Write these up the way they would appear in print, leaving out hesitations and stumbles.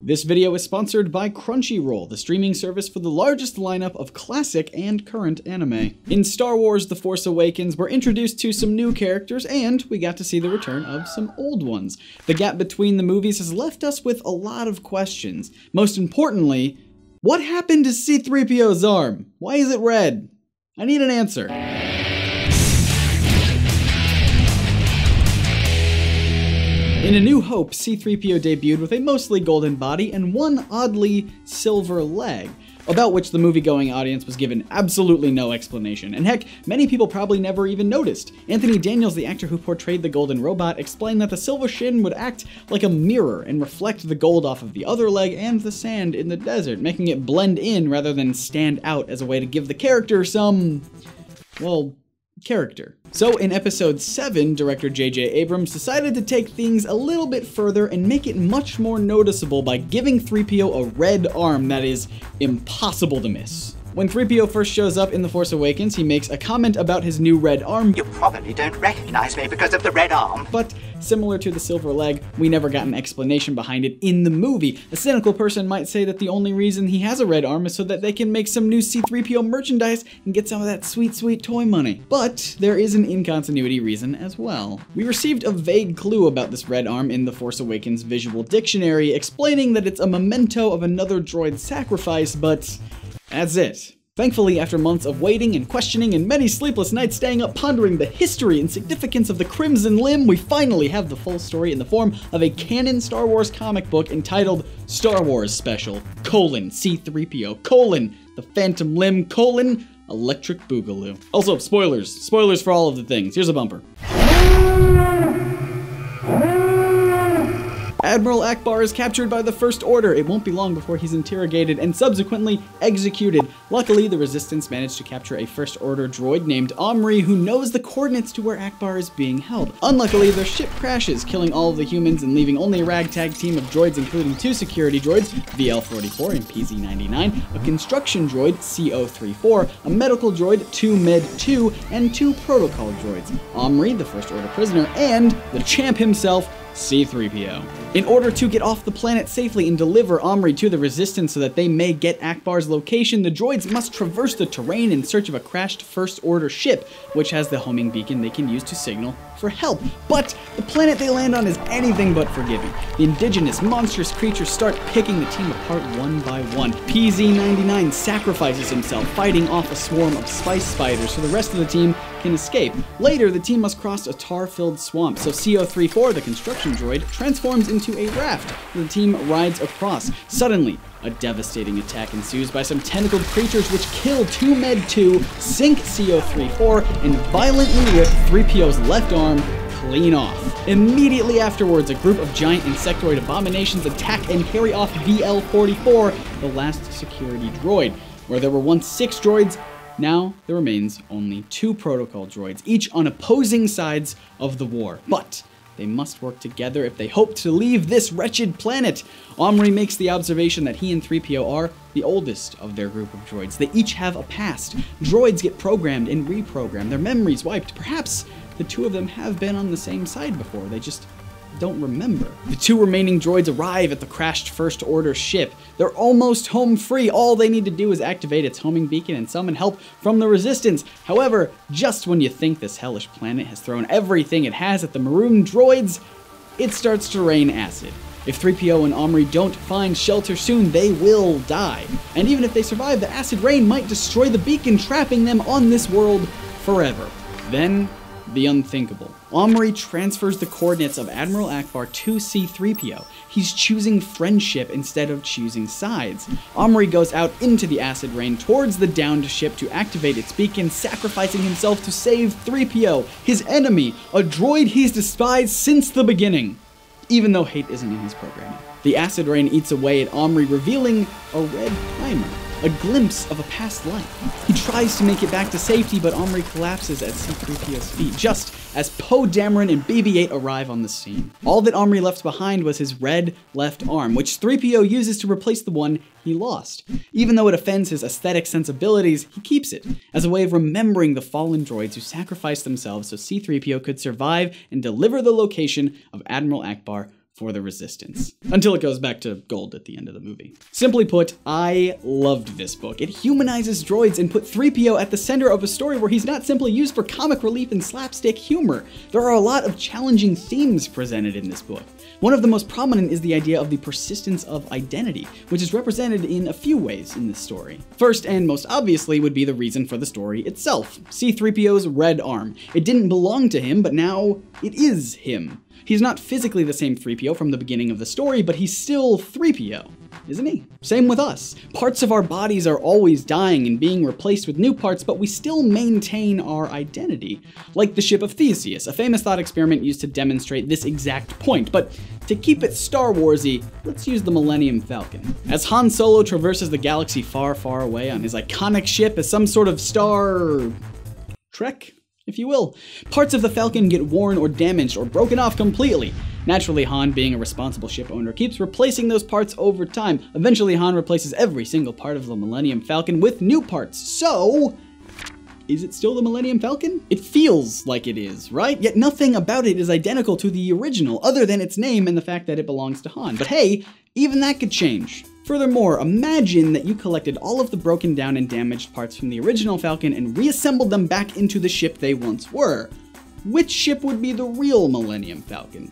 This video is sponsored by Crunchyroll, the streaming service for the largest lineup of classic and current anime. In Star Wars The Force Awakens, we're introduced to some new characters, and we got to see the return of some old ones. The gap between the movies has left us with a lot of questions. Most importantly, what happened to C-3PO's arm? Why is it red? I need an answer. In A New Hope, C-3PO debuted with a mostly golden body and one oddly silver leg, about which the movie-going audience was given absolutely no explanation. And heck, many people probably never even noticed. Anthony Daniels, the actor who portrayed the golden robot, explained that the silver shin would act like a mirror and reflect the gold off of the other leg and the sand in the desert, making it blend in rather than stand out as a way to give the character some, well, character. So in Episode VII, director J.J. Abrams decided to take things a little bit further and make it much more noticeable by giving Threepio a red arm that is impossible to miss. When Threepio first shows up in The Force Awakens, he makes a comment about his new red arm. You probably don't recognize me because of the red arm. But similar to the silver leg, we never got an explanation behind it in the movie. A cynical person might say that the only reason he has a red arm is so that they can make some new C-3PO merchandise and get some of that sweet, sweet toy money. But there is an in-continuity reason as well. We received a vague clue about this red arm in The Force Awakens visual dictionary, explaining that it's a memento of another droid's sacrifice, but that's it. Thankfully, after months of waiting and questioning and many sleepless nights staying up pondering the history and significance of the Crimson Limb, we finally have the full story in the form of a canon Star Wars comic book entitled Star Wars Special, C-3PO, the Phantom Limb, Electric Boogaloo. Also, spoilers. Spoilers for all of the things. Here's a bumper. Admiral Ackbar is captured by the First Order. It won't be long before he's interrogated and subsequently executed. Luckily, the Resistance managed to capture a First Order droid named Omri who knows the coordinates to where Ackbar is being held. Unluckily, their ship crashes, killing all of the humans and leaving only a ragtag team of droids including 2 security droids, VL-44 and PZ-99, a construction droid, C-034, a medical droid, 2-Med-2, and 2 protocol droids, Omri, the First Order prisoner, and the champ himself, C-3PO. In order to get off the planet safely and deliver Omri to the Resistance so that they may get Ackbar's location, the droids must traverse the terrain in search of a crashed First Order ship, which has the homing beacon they can use to signal for help. But the planet they land on is anything but forgiving. The indigenous, monstrous creatures start picking the team apart one by one. PZ-99 sacrifices himself, fighting off a swarm of spice spiders so the rest of the team can escape. Later, the team must cross a tar-filled swamp, so C-034, the construction droid, transforms into a raft. The team rides across. Suddenly, a devastating attack ensues by some tentacled creatures which kill 2-Med-2, sink C-034, and violently rip 3PO's left arm clean off. Immediately afterwards, a group of giant insectoid abominations attack and carry off VL-44, the last security droid. Where there were once 6 droids, now there remains only 2 protocol droids, each on opposing sides of the war. But they must work together if they hope to leave this wretched planet. Omri makes the observation that he and 3PO are the oldest of their group of droids. They each have a past. Droids get programmed and reprogrammed, their memories wiped. Perhaps the 2 of them have been on the same side before, they just don't remember. The 2 remaining droids arrive at the crashed First Order ship. They're almost home free. All they need to do is activate its homing beacon and summon help from the Resistance. However, just when you think this hellish planet has thrown everything it has at the maroon droids, it starts to rain acid. If 3PO and Omri don't find shelter soon, they will die. And even if they survive, the acid rain might destroy the beacon, trapping them on this world forever. Then, the unthinkable. Omri transfers the coordinates of Admiral Ackbar to C-3PO. He's choosing friendship instead of choosing sides. Omri goes out into the acid rain towards the downed ship to activate its beacon, sacrificing himself to save 3PO, his enemy, a droid he's despised since the beginning, even though hate isn't in his programming. The acid rain eats away at Omri, revealing a red primer, a glimpse of a past life. He tries to make it back to safety, but Omri collapses at C-3PO's feet, just as Poe Dameron and BB-8 arrive on the scene. All that Omri left behind was his red left arm, which 3PO uses to replace the one he lost. Even though it offends his aesthetic sensibilities, he keeps it, as a way of remembering the fallen droids who sacrificed themselves so C-3PO could survive and deliver the location of Admiral Ackbar for the Resistance. Until it goes back to gold at the end of the movie. Simply put, I loved this book. It humanizes droids and put Threepio at the center of a story where he's not simply used for comic relief and slapstick humor. There are a lot of challenging themes presented in this book. One of the most prominent is the idea of the persistence of identity, which is represented in a few ways in this story. First, and most obviously, would be the reason for the story itself. C-3PO's red arm. It didn't belong to him, but now it is him. He's not physically the same Threepio from the beginning of the story, but he's still Threepio, isn't he? Same with us. Parts of our bodies are always dying and being replaced with new parts, but we still maintain our identity. Like the ship of Theseus, a famous thought experiment used to demonstrate this exact point, but to keep it Star Wars-y, let's use the Millennium Falcon. As Han Solo traverses the galaxy far, far away on his iconic ship as some sort of Star Trek, if you will, parts of the Falcon get worn or damaged or broken off completely. Naturally, Han, being a responsible ship owner, keeps replacing those parts over time. Eventually, Han replaces every single part of the Millennium Falcon with new parts. So, is it still the Millennium Falcon? It feels like it is, right? Yet nothing about it is identical to the original, other than its name and the fact that it belongs to Han. But hey, even that could change. Furthermore, imagine that you collected all of the broken down and damaged parts from the original Falcon and reassembled them back into the ship they once were. Which ship would be the real Millennium Falcon?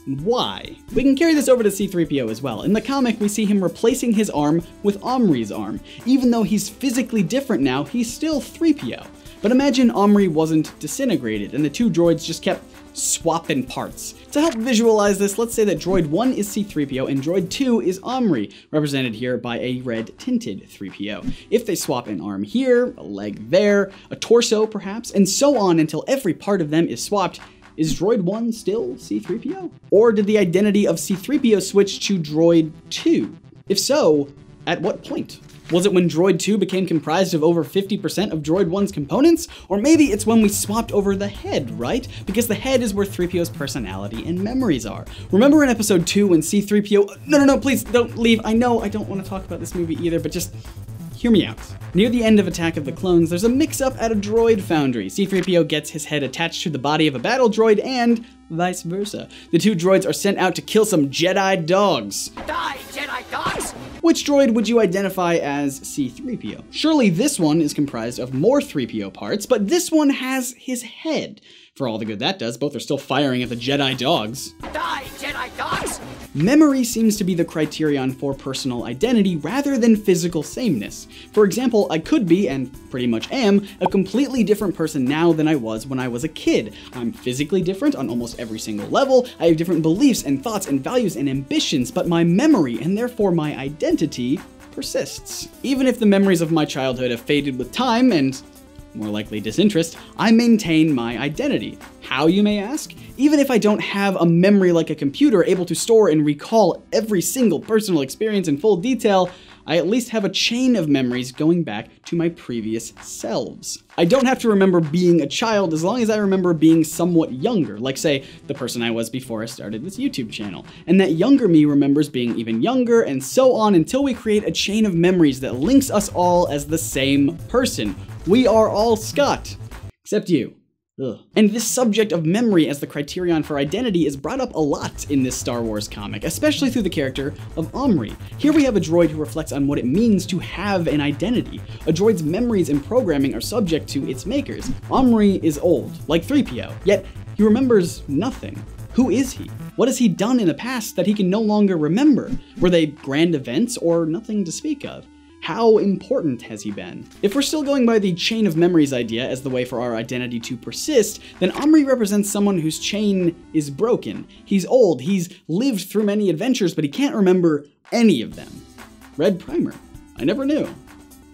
And why? We can carry this over to C-3PO as well. In the comic, we see him replacing his arm with Omri's arm. Even though he's physically different now, he's still 3PO. But imagine Omri wasn't disintegrated and the two droids just kept swapping parts. To help visualize this, let's say that Droid 1 is C-3PO and Droid 2 is Omri, represented here by a red tinted 3PO. If they swap an arm here, a leg there, a torso perhaps, and so on until every part of them is swapped, is Droid 1 still C-3PO? Or did the identity of C-3PO switch to Droid 2? If so, at what point? Was it when Droid 2 became comprised of over 50% of Droid 1's components? Or maybe it's when we swapped over the head, right? Because the head is where 3PO's personality and memories are. Remember in episode 2 when C-3PO... No, please don't leave. I know I don't want to talk about this movie either, but just hear me out. Near the end of Attack of the Clones, there's a mix-up at a droid foundry. C-3PO gets his head attached to the body of a battle droid and vice versa. The two droids are sent out to kill some Jedi dogs. Die, Jedi dogs! Which droid would you identify as C-3PO? Surely this one is comprised of more 3PO parts, but this one has his head. For all the good that does, both are still firing at the Jedi dogs. Die, Jedi dogs! Memory seems to be the criterion for personal identity rather than physical sameness. For example, I could be, and pretty much am, a completely different person now than I was when I was a kid. I'm physically different on almost every single level, I have different beliefs and thoughts and values and ambitions, but my memory, and therefore my identity, persists. Even if the memories of my childhood have faded with time and more likely disinterest, I maintain my identity. How, you may ask? Even if I don't have a memory like a computer able to store and recall every single personal experience in full detail, I at least have a chain of memories going back to my previous selves. I don't have to remember being a child as long as I remember being somewhat younger, like say, the person I was before I started this YouTube channel. And that younger me remembers being even younger, and so on until we create a chain of memories that links us all as the same person. We are all Scott, except you. Ugh. And this subject of memory as the criterion for identity is brought up a lot in this Star Wars comic, especially through the character of Omri. Here we have a droid who reflects on what it means to have an identity. A droid's memories and programming are subject to its makers. Omri is old, like 3PO, yet he remembers nothing. Who is he? What has he done in the past that he can no longer remember? Were they grand events or nothing to speak of? How important has he been? If we're still going by the chain of memories idea as the way for our identity to persist, then Omri represents someone whose chain is broken. He's old, he's lived through many adventures, but he can't remember any of them. Red primer. I never knew.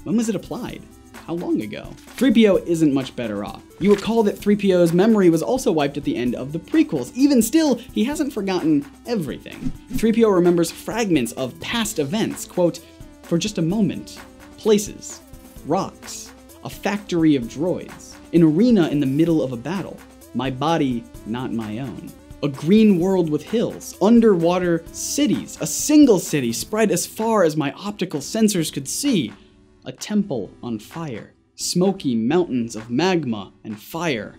When was it applied? How long ago? 3PO isn't much better off. You recall that 3PO's memory was also wiped at the end of the prequels. Even still, he hasn't forgotten everything. 3PO remembers fragments of past events, quote, for just a moment, places, rocks, a factory of droids, an arena in the middle of a battle, my body not my own, a green world with hills, underwater cities, a single city spread as far as my optical sensors could see, a temple on fire, smoky mountains of magma and fire,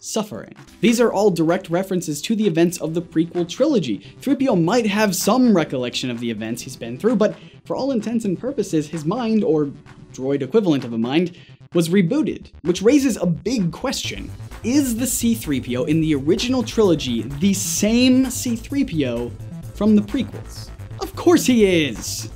suffering. These are all direct references to the events of the prequel trilogy. Threepio might have some recollection of the events he's been through, but for all intents and purposes, his mind, or droid equivalent of a mind, was rebooted, which raises a big question. Is the C-3PO in the original trilogy the same C-3PO from the prequels? Of course he is!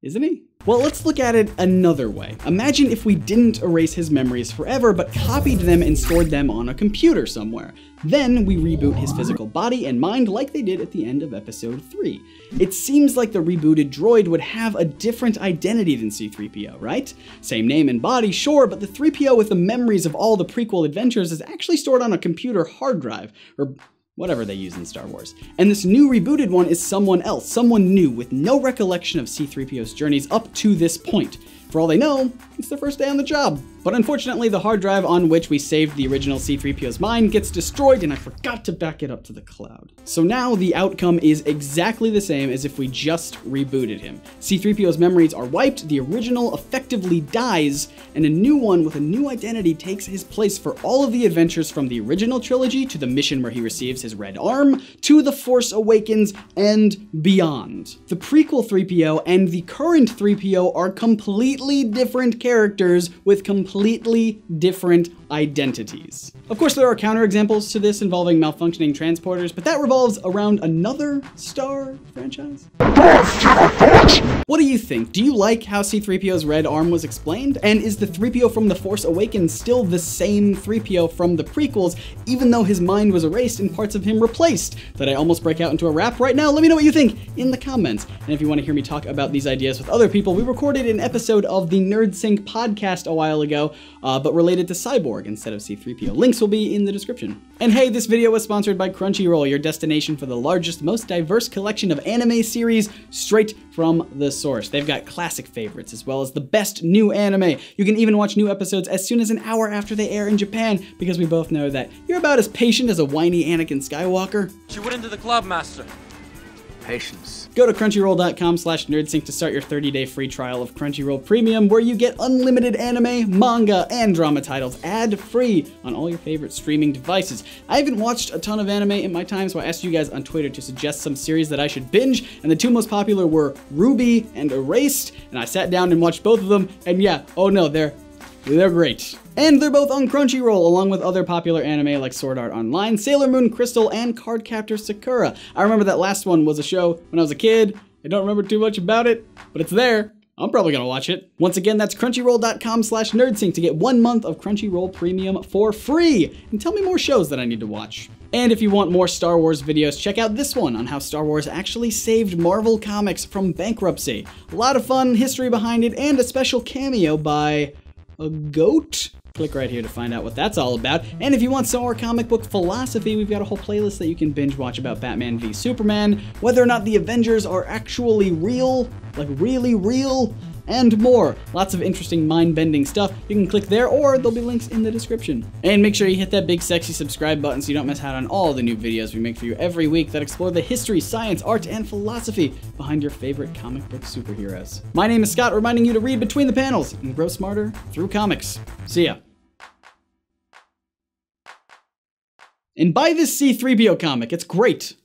Isn't he? Well, let's look at it another way. Imagine if we didn't erase his memories forever, but copied them and stored them on a computer somewhere. Then we reboot his physical body and mind like they did at the end of Episode 3. It seems like the rebooted droid would have a different identity than C-3PO, right? Same name and body, sure, but the 3PO with the memories of all the prequel adventures is actually stored on a computer hard drive, or whatever they use in Star Wars. And this new rebooted one is someone else, someone new with no recollection of C-3PO's journeys up to this point. For all they know, it's their first day on the job. But unfortunately, the hard drive on which we saved the original C-3PO's mind gets destroyed, and I forgot to back it up to the cloud. So now the outcome is exactly the same as if we just rebooted him. C-3PO's memories are wiped, the original effectively dies, and a new one with a new identity takes his place for all of the adventures from the original trilogy to the mission where he receives his red arm, to The Force Awakens, and beyond. The prequel 3PO and the current 3PO are completely different characters with completely different identities. Of course, there are counterexamples to this involving malfunctioning transporters, but that revolves around another Star franchise. What do you think? Do you like how C-3PO's red arm was explained? And is the 3PO from The Force Awakens still the same 3PO from the prequels, even though his mind was erased and parts of him replaced? Did I almost break out into a rap right now? Let me know what you think in the comments. And if you want to hear me talk about these ideas with other people, we recorded an episode of the NerdSync podcast a while ago, but related to Cyborg instead of C-3PO. Links will be in the description. And hey, this video was sponsored by Crunchyroll, your destination for the largest, most diverse collection of anime series straight from the source. They've got classic favorites as well as the best new anime. You can even watch new episodes as soon as an hour after they air in Japan, because we both know that you're about as patient as a whiny Anakin Skywalker. She went into the club, Master. Patience. Go to crunchyroll.com/nerdsync to start your 30-day free trial of Crunchyroll Premium, where you get unlimited anime, manga, and drama titles ad-free on all your favorite streaming devices. I haven't watched a ton of anime in my time, so I asked you guys on Twitter to suggest some series that I should binge, and the two most popular were Ruby and Erased, and I sat down and watched both of them, and yeah, oh no, they're great. And they're both on Crunchyroll, along with other popular anime like Sword Art Online, Sailor Moon Crystal, and Cardcaptor Sakura. I remember that last one was a show when I was a kid. I don't remember too much about it, but it's there. I'm probably gonna watch it. Once again, that's crunchyroll.com/nerdsync to get 1 month of Crunchyroll Premium for free. And tell me more shows that I need to watch. And if you want more Star Wars videos, check out this one on how Star Wars actually saved Marvel Comics from bankruptcy. A lot of fun history behind it, and a special cameo by a goat? Click right here to find out what that's all about. And if you want some more comic book philosophy, we've got a whole playlist that you can binge watch about Batman v Superman, whether or not the Avengers are actually real, like really real, and more. Lots of interesting mind-bending stuff. You can click there, or there'll be links in the description. And make sure you hit that big sexy subscribe button so you don't miss out on all the new videos we make for you every week that explore the history, science, art, and philosophy behind your favorite comic book superheroes. My name is Scott, reminding you to read between the panels and grow smarter through comics. See ya. And buy this C-3PO comic, it's great.